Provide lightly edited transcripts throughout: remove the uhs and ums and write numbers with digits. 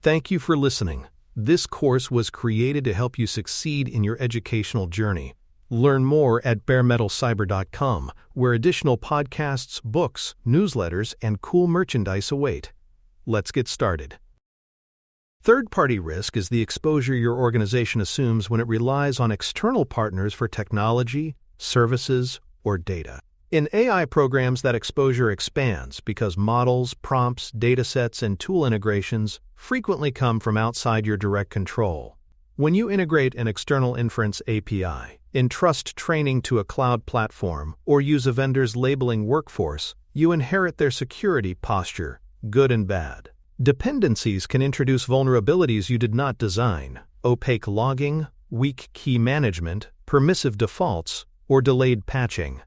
Thank you for listening. This course was created to help you succeed in your educational journey. Learn more at baremetalcyber.com, where additional podcasts, books, newsletters, and cool merchandise await. Let's get started. Third-party risk is the exposure your organization assumes when it relies on external partners for technology, services, or data. In AI programs, that exposure expands because models, prompts, datasets, and tool integrations frequently come from outside your direct control. When you integrate an external inference API, entrust training to a cloud platform, or use a vendor's labeling workforce, you inherit their security posture, good and bad. Dependencies can introduce vulnerabilities you did not design: opaque logging, weak key management, permissive defaults, or delayed patching.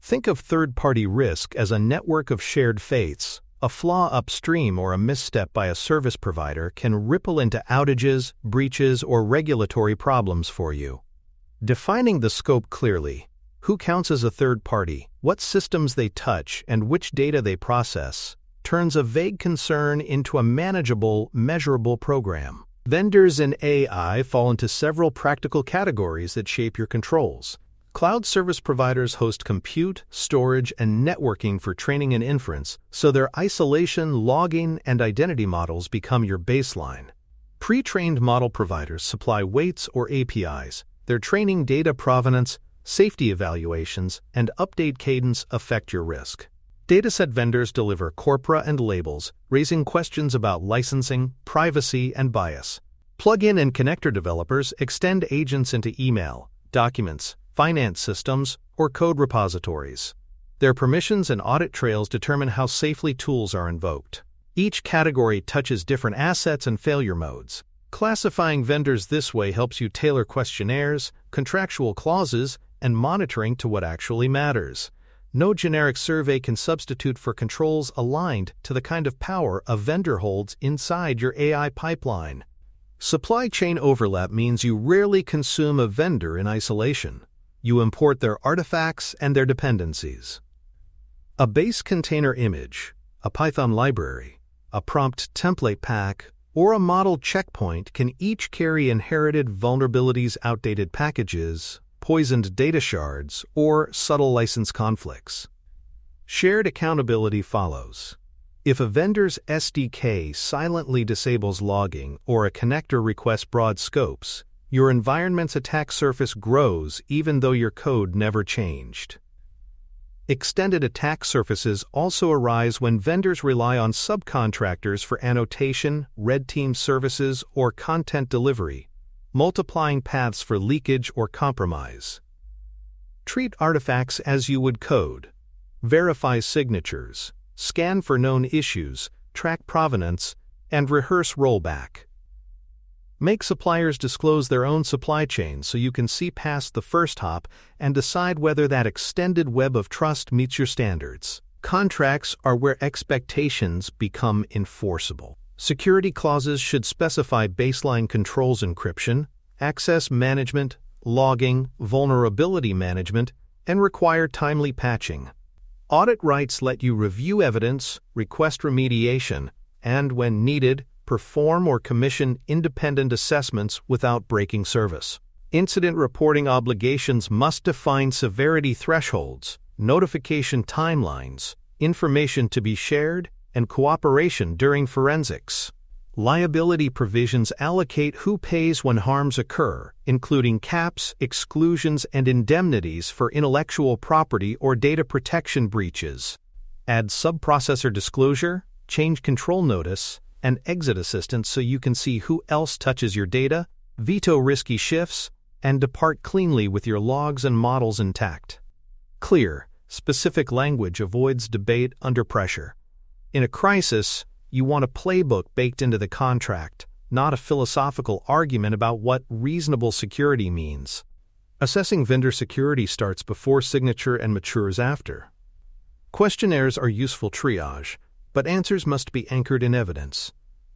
Think of third-party risk as a network of shared fates. A flaw upstream or a misstep by a service provider can ripple into outages, breaches, or regulatory problems for you. Defining the scope clearly: who counts as a third party, what systems they touch, and which data they process, turns a vague concern into a manageable, measurable program. Vendors in AI fall into several practical categories that shape your controls. Cloud service providers host compute, storage, and networking for training and inference, so their isolation, logging, and identity models become your baseline. Pre-trained model providers supply weights or APIs. Their training data provenance, safety evaluations, and update cadence affect your risk. Dataset vendors deliver corpora and labels, raising questions about licensing, privacy, and bias. Plugin and connector developers extend agents into email, documents, finance systems, or code repositories. Their permissions and audit trails determine how safely tools are invoked. Each category touches different assets and failure modes. Classifying vendors this way helps you tailor questionnaires, contractual clauses, and monitoring to what actually matters. No generic survey can substitute for controls aligned to the kind of power a vendor holds inside your AI pipeline. Supply chain overlap means you rarely consume a vendor in isolation. You import their artifacts and their dependencies. A base container image, a Python library, a prompt template pack, or a model checkpoint can each carry inherited vulnerabilities, outdated packages, poisoned data shards, or subtle license conflicts. Shared accountability follows. If a vendor's SDK silently disables logging or a connector requests broad scopes, your environment's attack surface grows even though your code never changed. Extended attack surfaces also arise when vendors rely on subcontractors for annotation, red team services, or content delivery, multiplying paths for leakage or compromise. Treat artifacts as you would code. Verify signatures, scan for known issues, track provenance, and rehearse rollback. Make suppliers disclose their own supply chains so you can see past the first hop and decide whether that extended web of trust meets your standards. Contracts are where expectations become enforceable. Security clauses should specify baseline controls encryption, access management, logging, vulnerability management, and require timely patching. Audit rights let you review evidence, request remediation, and, when needed, perform or commission independent assessments without breaking service. Incident reporting obligations must define severity thresholds, notification timelines, information to be shared, and cooperation during forensics. Liability provisions allocate who pays when harms occur, including caps, exclusions, and indemnities for intellectual property or data protection breaches. Add subprocessor disclosure, change control notice, and exit assistance so you can see who else touches your data, veto risky shifts, and depart cleanly with your logs and models intact. Clear, specific language avoids debate under pressure. In a crisis, you want a playbook baked into the contract, not a philosophical argument about what reasonable security means. Assessing vendor security starts before signature and matures after. Questionnaires are useful triage, but answers must be anchored in evidence.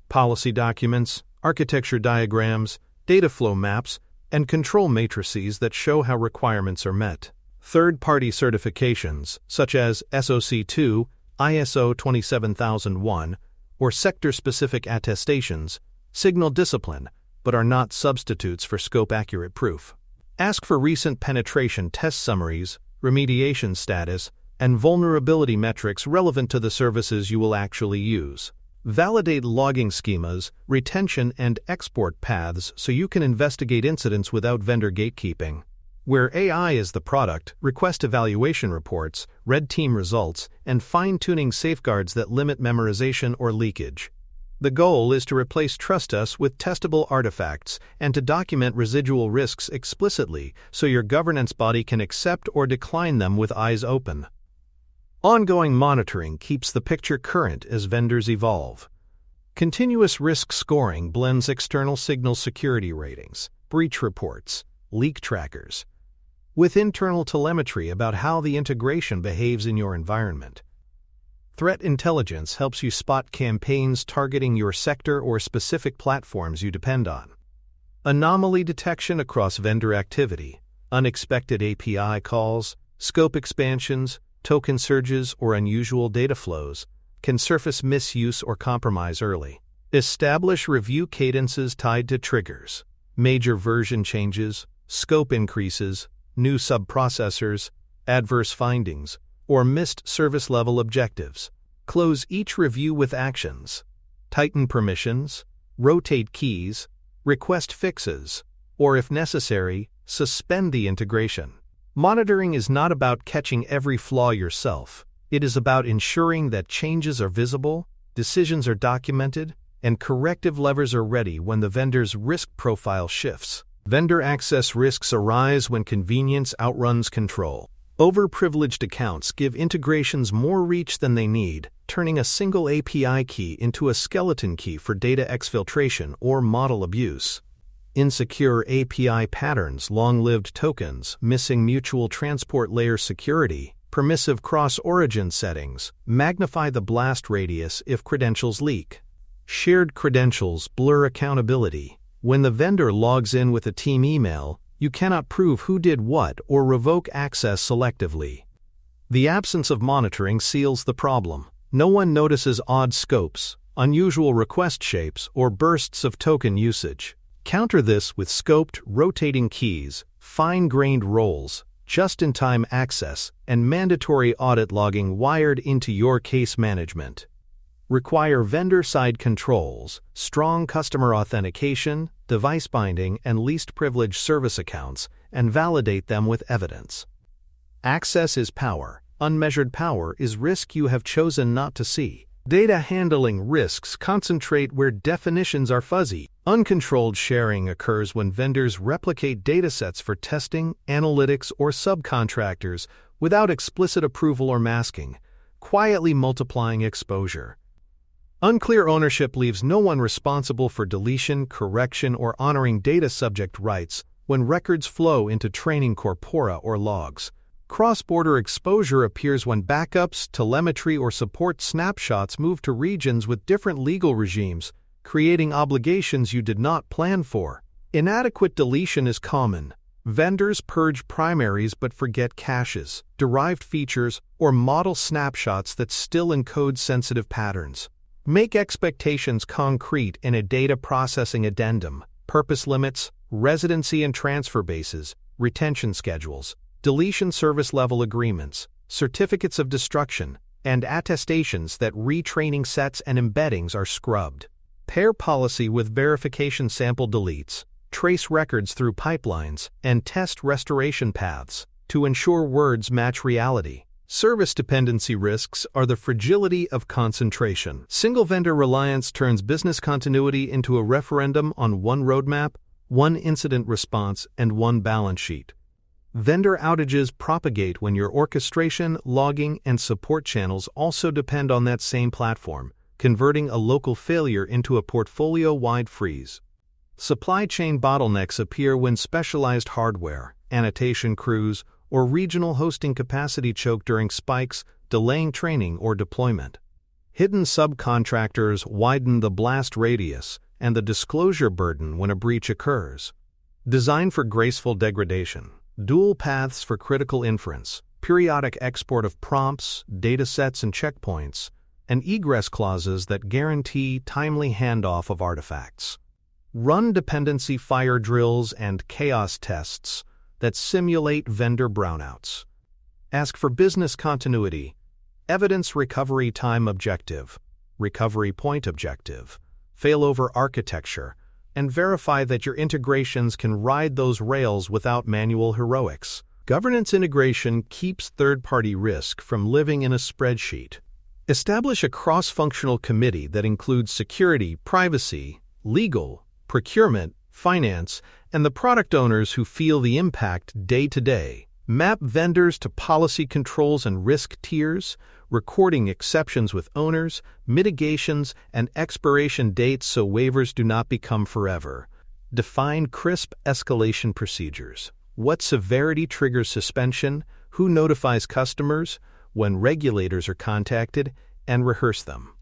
Policy documents, architecture diagrams, data flow maps, and control matrices that show how requirements are met. Third-party certifications, such as SOC 2, ISO 27001, or sector-specific attestations, signal discipline, but are not substitutes for scope-accurate proof. Ask for recent penetration test summaries, remediation status, and vulnerability metrics relevant to the services you will actually use. Validate logging schemas, retention, and export paths so you can investigate incidents without vendor gatekeeping. Where AI is the product, request evaluation reports, red team results, and fine-tuning safeguards that limit memorization or leakage. The goal is to replace trust us with testable artifacts and to document residual risks explicitly so your governance body can accept or decline them with eyes open. Ongoing monitoring keeps the picture current as vendors evolve. Continuous risk scoring blends external signal security ratings, breach reports, leak trackers, with internal telemetry about how the integration behaves in your environment. Threat intelligence helps you spot campaigns targeting your sector or specific platforms you depend on. Anomaly detection across vendor activity, unexpected API calls, scope expansions, token surges, or unusual data flows can surface misuse or compromise early. Establish review cadences tied to triggers, major version changes, scope increases, new subprocessors, adverse findings, or missed service level objectives. Close each review with actions. Tighten permissions, rotate keys, request fixes, or if necessary, suspend the integration. Monitoring is not about catching every flaw yourself. It is about ensuring that changes are visible, decisions are documented, and corrective levers are ready when the vendor's risk profile shifts. Vendor access risks arise when convenience outruns control. Overprivileged accounts give integrations more reach than they need, turning a single API key into a skeleton key for data exfiltration or model abuse. Insecure API patterns, long-lived tokens, missing mutual transport layer security, permissive cross-origin settings magnify the blast radius if credentials leak. Shared credentials blur accountability. When the vendor logs in with a team email, you cannot prove who did what or revoke access selectively. The absence of monitoring seals the problem. No one notices odd scopes, unusual request shapes, or bursts of token usage. Counter this with scoped, rotating keys, fine-grained roles, just-in-time access, and mandatory audit logging wired into your case management. Require vendor-side controls, strong customer authentication, device binding, and least privileged service accounts, and validate them with evidence. Access is power. Unmeasured power is risk you have chosen not to see. Data handling risks concentrate where definitions are fuzzy. Uncontrolled sharing occurs when vendors replicate datasets for testing, analytics, or subcontractors without explicit approval or masking, quietly multiplying exposure. Unclear ownership leaves no one responsible for deletion, correction, or honoring data subject rights when records flow into training corpora or logs. Cross-border exposure appears when backups, telemetry, or support snapshots move to regions with different legal regimes, creating obligations you did not plan for. Inadequate deletion is common. Vendors purge primaries but forget caches, derived features, or model snapshots that still encode sensitive patterns. Make expectations concrete in a data processing addendum, purpose limits, residency and transfer bases, retention schedules, deletion service level agreements, certificates of destruction, and attestations that retraining sets and embeddings are scrubbed. Pair policy with verification sample deletes, trace records through pipelines, and test restoration paths to ensure words match reality. Service dependency risks are the fragility of concentration. Single vendor reliance turns business continuity into a referendum on one roadmap, one incident response, and one balance sheet. Vendor outages propagate when your orchestration, logging, and support channels also depend on that same platform, converting a local failure into a portfolio-wide freeze. Supply chain bottlenecks appear when specialized hardware, annotation crews, or regional hosting capacity choke during spikes, delaying training or deployment. Hidden subcontractors widen the blast radius and the disclosure burden when a breach occurs. Design for graceful degradation, dual paths for critical inference, periodic export of prompts, datasets, and checkpoints, and egress clauses that guarantee timely handoff of artifacts. Run dependency fire drills and chaos tests that simulate vendor brownouts. Ask for business continuity, evidence recovery time objective, recovery point objective, failover architecture, and verify that your integrations can ride those rails without manual heroics. Governance integration keeps third-party risk from living in a spreadsheet. Establish a cross-functional committee that includes security, privacy, legal, procurement, finance, and the product owners who feel the impact day to day. Map vendors to policy controls and risk tiers, recording exceptions with owners, mitigations, and expiration dates so waivers do not become forever. Define crisp escalation procedures. What severity triggers suspension, who notifies customers, when regulators are contacted, and rehearse them.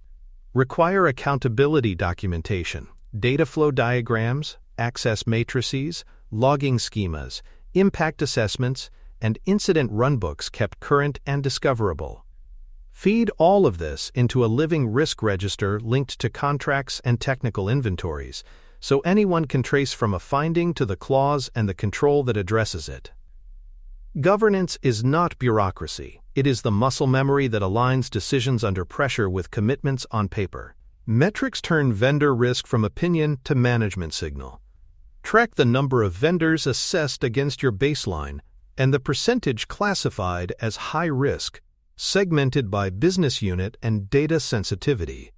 Require accountability documentation, data flow diagrams, access matrices, logging schemas, impact assessments, and incident runbooks kept current and discoverable. Feed all of this into a living risk register linked to contracts and technical inventories, so anyone can trace from a finding to the clause and the control that addresses it. Governance is not bureaucracy. It is the muscle memory that aligns decisions under pressure with commitments on paper. Metrics turn vendor risk from opinion to management signal. Track the number of vendors assessed against your baseline and the percentage classified as high risk, segmented by business unit and data sensitivity.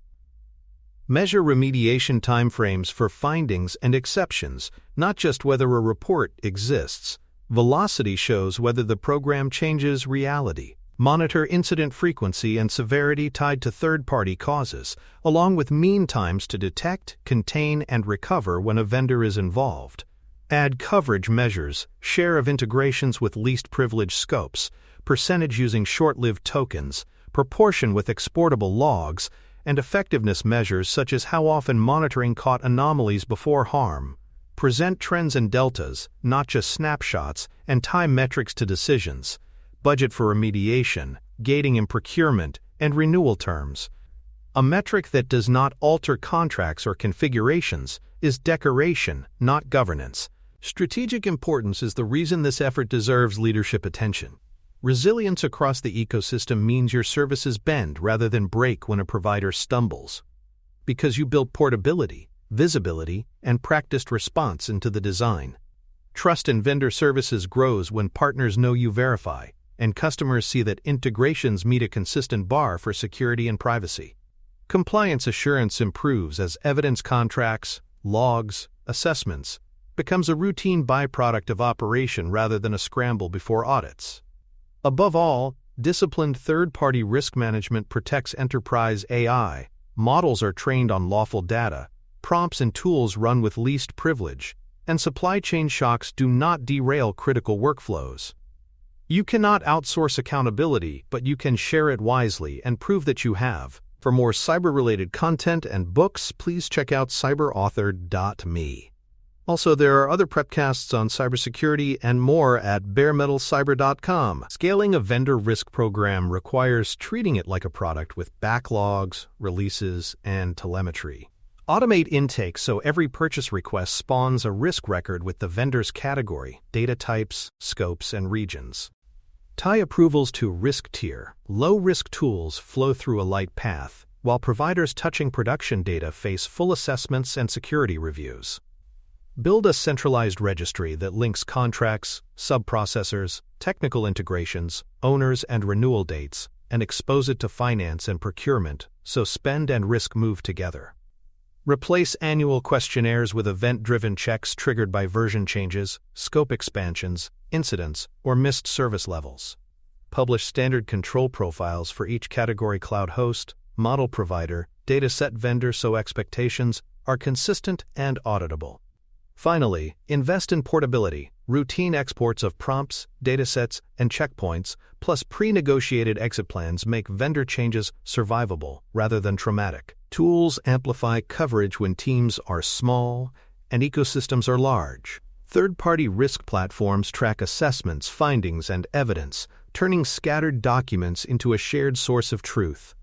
Measure remediation timeframes for findings and exceptions, not just whether a report exists. Velocity shows whether the program changes reality. Monitor incident frequency and severity tied to third-party causes, along with mean times to detect, contain, and recover when a vendor is involved. Add coverage measures, share of integrations with least privilege scopes, percentage using short-lived tokens, proportion with exportable logs, and effectiveness measures such as how often monitoring caught anomalies before harm. Present trends and deltas, not just snapshots, and tie metrics to decisions. Budget for remediation, gating in procurement, and renewal terms. A metric that does not alter contracts or configurations is decoration, not governance. Strategic importance is the reason this effort deserves leadership attention. Resilience across the ecosystem means your services bend rather than break when a provider stumbles. Because you built portability, visibility, and practiced response into the design. Trust in vendor services grows when partners know you verify, and customers see that integrations meet a consistent bar for security and privacy. Compliance assurance improves as evidence contracts, logs, assessments, becomes a routine byproduct of operation rather than a scramble before audits. Above all, disciplined third-party risk management protects enterprise AI. Models are trained on lawful data, prompts and tools run with least privilege, and supply chain shocks do not derail critical workflows. You cannot outsource accountability, but you can share it wisely and prove that you have. For more cyber-related content and books, please check out cyberauthor.me. Also, there are other prepcasts on cybersecurity and more at baremetalcyber.com. Scaling a vendor risk program requires treating it like a product with backlogs, releases, and telemetry. Automate intake so every purchase request spawns a risk record with the vendor's category, data types, scopes, and regions. Tie approvals to risk tier. Low-risk tools flow through a light path, while providers touching production data face full assessments and security reviews. Build a centralized registry that links contracts, subprocessors, technical integrations, owners, and renewal dates, and expose it to finance and procurement so spend and risk move together. Replace annual questionnaires with event-driven checks triggered by version changes, scope expansions, incidents, or missed service levels. Publish standard control profiles for each category cloud host, model provider, dataset vendor so expectations are consistent and auditable. Finally, invest in portability. Routine exports of prompts, datasets, and checkpoints, plus pre-negotiated exit plans make vendor changes survivable rather than traumatic. Tools amplify coverage when teams are small and ecosystems are large. Third-party risk platforms track assessments, findings, and evidence, turning scattered documents into a shared source of truth.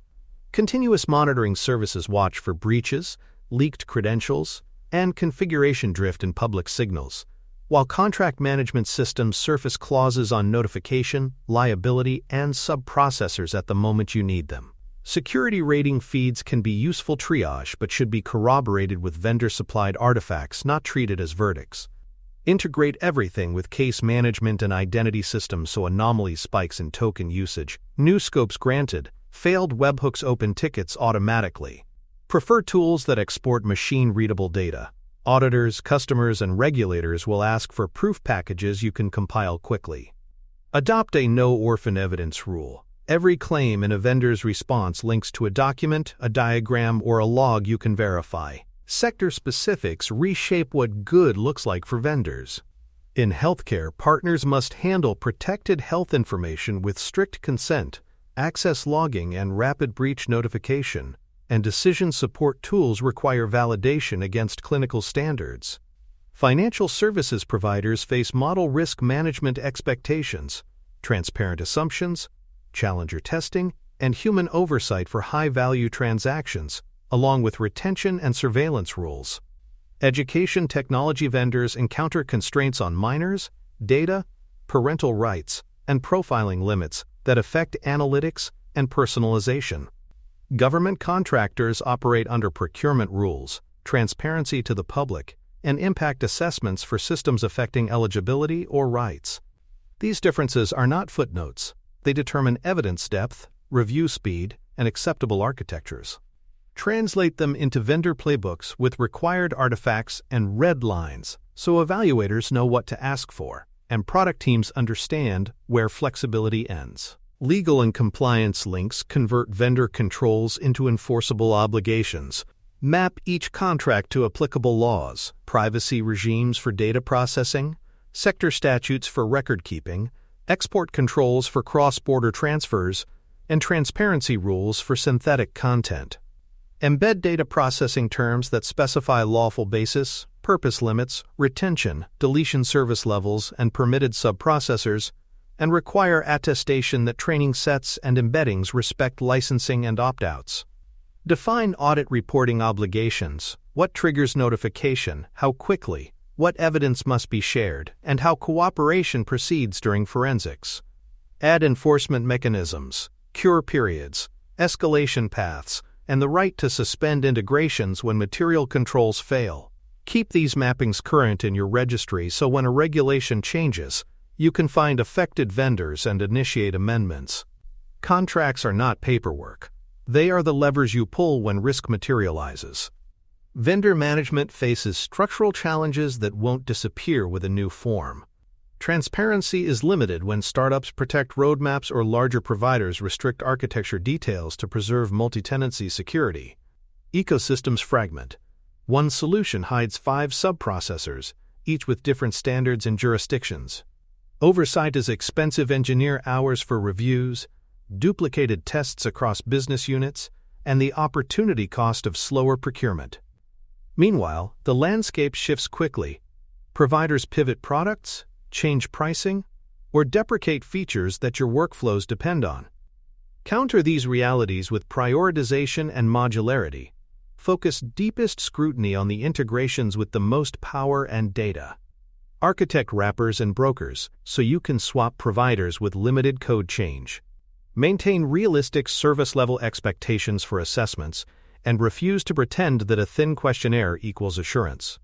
Continuous monitoring services watch for breaches, leaked credentials, and configuration drift in public signals, while contract management systems surface clauses on notification, liability, and sub-processors at the moment you need them. Security rating feeds can be useful triage but should be corroborated with vendor-supplied artifacts, not treated as verdicts. Integrate everything with case management and identity systems so anomaly spikes in token usage. New scopes granted. Failed webhooks open tickets automatically. Prefer tools that export machine-readable data. Auditors, customers, and regulators will ask for proof packages you can compile quickly. Adopt a no-orphan evidence rule. Every claim in a vendor's response links to a document, a diagram, or a log you can verify. Sector specifics reshape what good looks like for vendors. In healthcare, partners must handle protected health information with strict consent, access logging, and rapid breach notification, and decision support tools require validation against clinical standards. Financial services providers face model risk management expectations, transparent assumptions, challenger testing, and human oversight for high-value transactions, along with retention and surveillance rules. Education technology vendors encounter constraints on minors, data, parental rights, and profiling limits that affect analytics and personalization. Government contractors operate under procurement rules, transparency to the public, and impact assessments for systems affecting eligibility or rights. These differences are not footnotes. They determine evidence depth, review speed, and acceptable architectures. Translate them into vendor playbooks with required artifacts and red lines so evaluators know what to ask for, and product teams understand where flexibility ends. Legal and compliance links convert vendor controls into enforceable obligations. Map each contract to applicable laws, privacy regimes for data processing, sector statutes for record-keeping, export controls for cross-border transfers, and transparency rules for synthetic content. Embed data processing terms that specify lawful basis, purpose limits, retention, deletion service levels, and permitted sub-processors, and require attestation that training sets and embeddings respect licensing and opt-outs. Define audit reporting obligations, what triggers notification, how quickly, what evidence must be shared, and how cooperation proceeds during forensics. Add enforcement mechanisms, cure periods, escalation paths, and the right to suspend integrations when material controls fail. Keep these mappings current in your registry so when a regulation changes, you can find affected vendors and initiate amendments. Contracts are not paperwork. They are the levers you pull when risk materializes. Vendor management faces structural challenges that won't disappear with a new form. Transparency is limited when startups protect roadmaps or larger providers restrict architecture details to preserve multi-tenancy security. Ecosystems fragment. One solution hides 5 sub-processors, each with different standards and jurisdictions. Oversight is expensive engineer hours for reviews, duplicated tests across business units, and the opportunity cost of slower procurement. Meanwhile, the landscape shifts quickly. Providers pivot products, change pricing, or deprecate features that your workflows depend on. Counter these realities with prioritization and modularity. Focus deepest scrutiny on the integrations with the most power and data. Architect wrappers and brokers so you can swap providers with limited code change. Maintain realistic service-level expectations for assessments and refuse to pretend that a thin questionnaire equals assurance.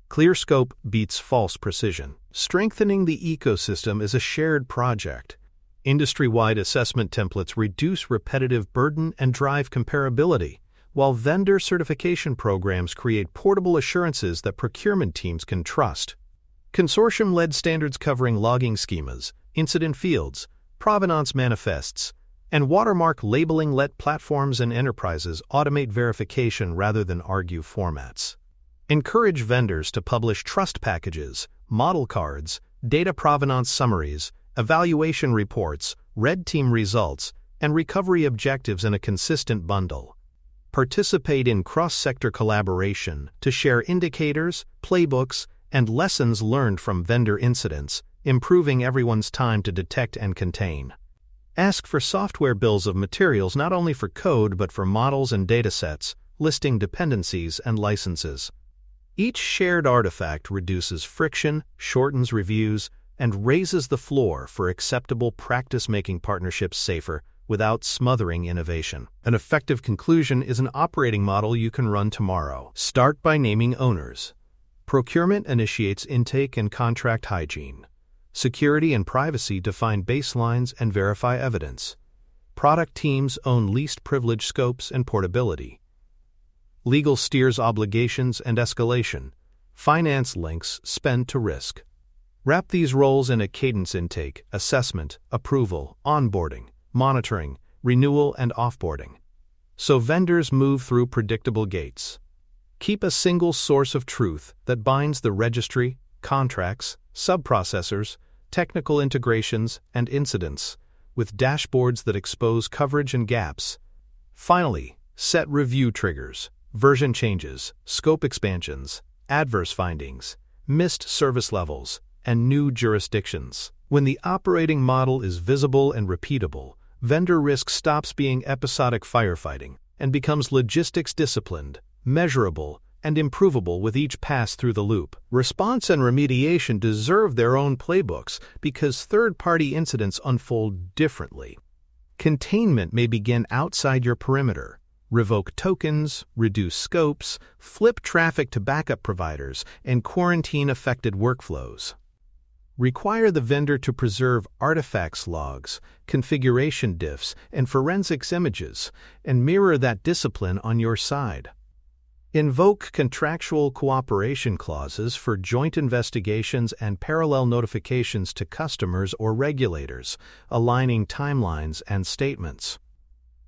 Clear scope beats false precision. Strengthening the ecosystem is a shared project. Industry-wide assessment templates reduce repetitive burden and drive comparability, while vendor certification programs create portable assurances that procurement teams can trust. Consortium-led standards covering logging schemas, incident fields, provenance manifests, and watermark labeling let platforms and enterprises automate verification rather than argue formats. Encourage vendors to publish trust packages, model cards, data provenance summaries, evaluation reports, red team results, and recovery objectives in a consistent bundle. Participate in cross-sector collaboration to share indicators, playbooks, and lessons learned from vendor incidents, improving everyone's time to detect and contain. Ask for software bills of materials not only for code but for models and datasets, listing dependencies and licenses. Each shared artifact reduces friction, shortens reviews, and raises the floor for acceptable practice-making partnerships safer without smothering innovation. An effective conclusion is an operating model you can run tomorrow. Start by naming owners. Procurement initiates intake and contract hygiene. Security and privacy define baselines and verify evidence. Product teams own least privilege scopes and portability. Legal steers obligations and escalation. Finance links spend to risk. Wrap these roles in a cadence: intake, assessment, approval, onboarding, monitoring, renewal, and offboarding, so vendors move through predictable gates. Keep a single source of truth that binds the registry, contracts, subprocessors, technical integrations, and incidents, with dashboards that expose coverage and gaps. Finally, set review triggers, version changes, scope expansions, adverse findings, missed service levels, and new jurisdictions. When the operating model is visible and repeatable, vendor risk stops being episodic firefighting and becomes logistics disciplined, measurable, and improvable with each pass through the loop. Response and remediation deserve their own playbooks because third-party incidents unfold differently. Containment may begin outside your perimeter. Revoke tokens, reduce scopes, flip traffic to backup providers, and quarantine affected workflows. Require the vendor to preserve artifacts logs, configuration diffs, and forensics images, and mirror that discipline on your side. Invoke contractual cooperation clauses for joint investigations and parallel notifications to customers or regulators, aligning timelines and statements.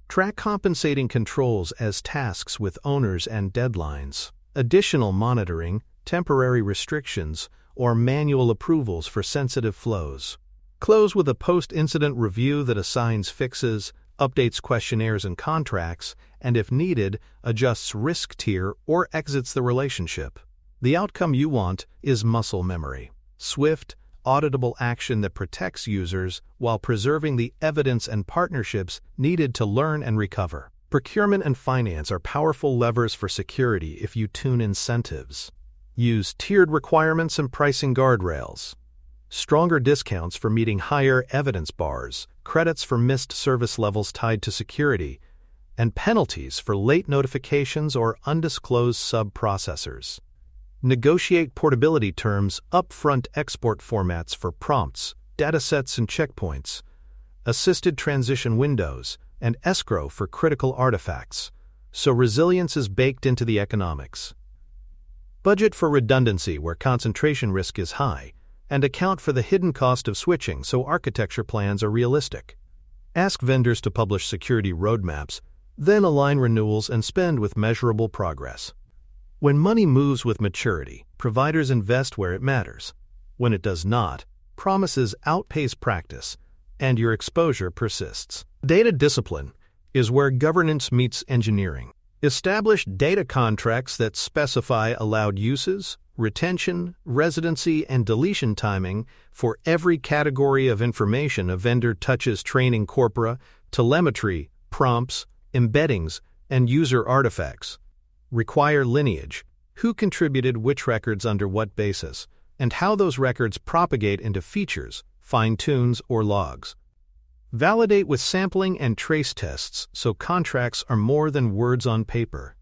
Track compensating controls as tasks with owners and deadlines. Additional monitoring, temporary restrictions, or manual approvals for sensitive flows. Close with a post-incident review that assigns fixes, updates questionnaires and contracts, and if needed, adjusts risk tier or exits the relationship. The outcome you want is muscle memory. Swift, auditable action that protects users while preserving the evidence and partnerships needed to learn and recover. Procurement and finance are powerful levers for security if you tune incentives. Use tiered requirements and pricing guardrails. Stronger discounts for meeting higher evidence bars, credits for missed service levels tied to security, and penalties for late notifications or undisclosed sub-processors. Negotiate portability terms, upfront export formats for prompts, datasets and checkpoints, assisted transition windows, and escrow for critical artifacts, so resilience is baked into the economics. Budget for redundancy where concentration risk is high, and account for the hidden cost of switching so architecture plans are realistic. Ask vendors to publish security roadmaps, then align renewals and spend with measurable progress. When money moves with maturity, providers invest where it matters. When it does not, promises outpace practice, and your exposure persists. Data discipline is where governance meets engineering. Establish data contracts that specify allowed uses, retention, residency, and deletion timing for every category of information a vendor touches: training corpora, telemetry, prompts, embeddings, and user artifacts. Require lineage, who contributed which records under what basis, and how those records propagate into features, fine-tunes, or logs. Validate with sampling and trace tests so contracts are more than words on paper.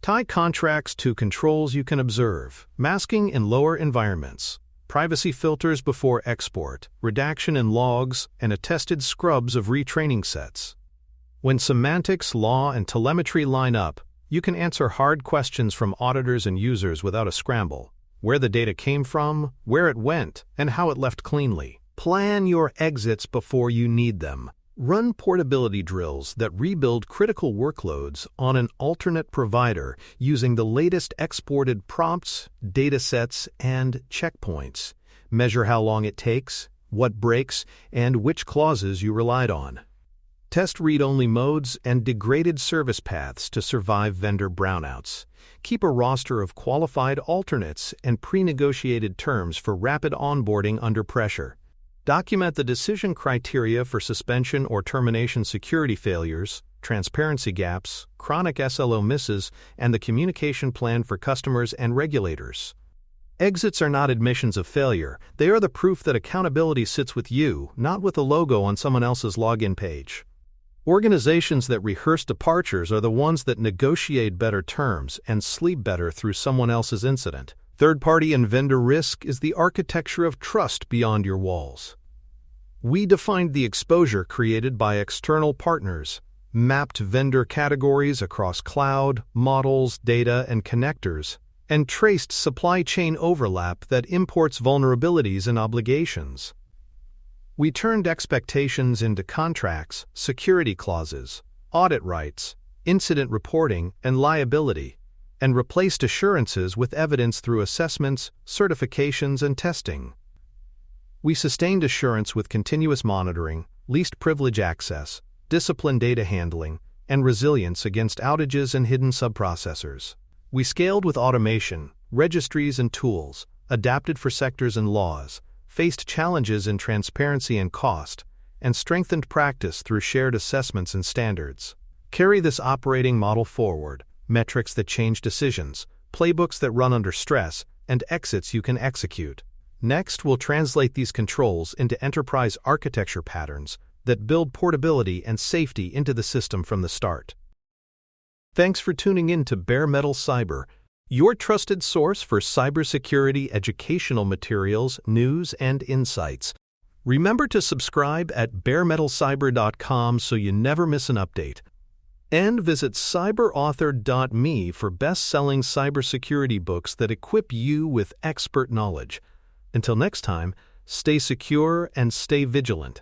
Tie contracts to controls you can observe, masking in lower environments, privacy filters before export, redaction in logs, and attested scrubs of retraining sets. When semantics, law, and telemetry line up, you can answer hard questions from auditors and users without a scramble: where the data came from, where it went, and how it left cleanly. Plan your exits before you need them. Run portability drills that rebuild critical workloads on an alternate provider using the latest exported prompts, datasets, and checkpoints. Measure how long it takes, what breaks, and which clauses you relied on. Test read-only modes and degraded service paths to survive vendor brownouts. Keep a roster of qualified alternates and pre-negotiated terms for rapid onboarding under pressure. Document the decision criteria for suspension or termination security failures, transparency gaps, chronic SLO misses, and the communication plan for customers and regulators. Exits are not admissions of failure. They are the proof that accountability sits with you, not with a logo on someone else's login page. Organizations that rehearse departures are the ones that negotiate better terms and sleep better through someone else's incident. Third-party and vendor risk is the architecture of trust beyond your walls. We defined the exposure created by external partners, mapped vendor categories across cloud, models, data, and connectors, and traced supply chain overlap that imports vulnerabilities and obligations. We turned expectations into contracts, security clauses, audit rights, incident reporting, and liability, and replaced assurances with evidence through assessments, certifications, and testing. We sustained assurance with continuous monitoring, least privilege access, disciplined data handling, and resilience against outages and hidden subprocessors. We scaled with automation, registries and tools, adapted for sectors and laws, faced challenges in transparency and cost, and strengthened practice through shared assessments and standards. Carry this operating model forward: metrics that change decisions, playbooks that run under stress, and exits you can execute. Next, we'll translate these controls into enterprise architecture patterns that build portability and safety into the system from the start. Thanks for tuning in to Bare Metal Cyber, your trusted source for cybersecurity educational materials, news, and insights. Remember to subscribe at baremetalcyber.com so you never miss an update. And visit cyberauthor.me for best-selling cybersecurity books that equip you with expert knowledge. Until next time, stay secure and stay vigilant.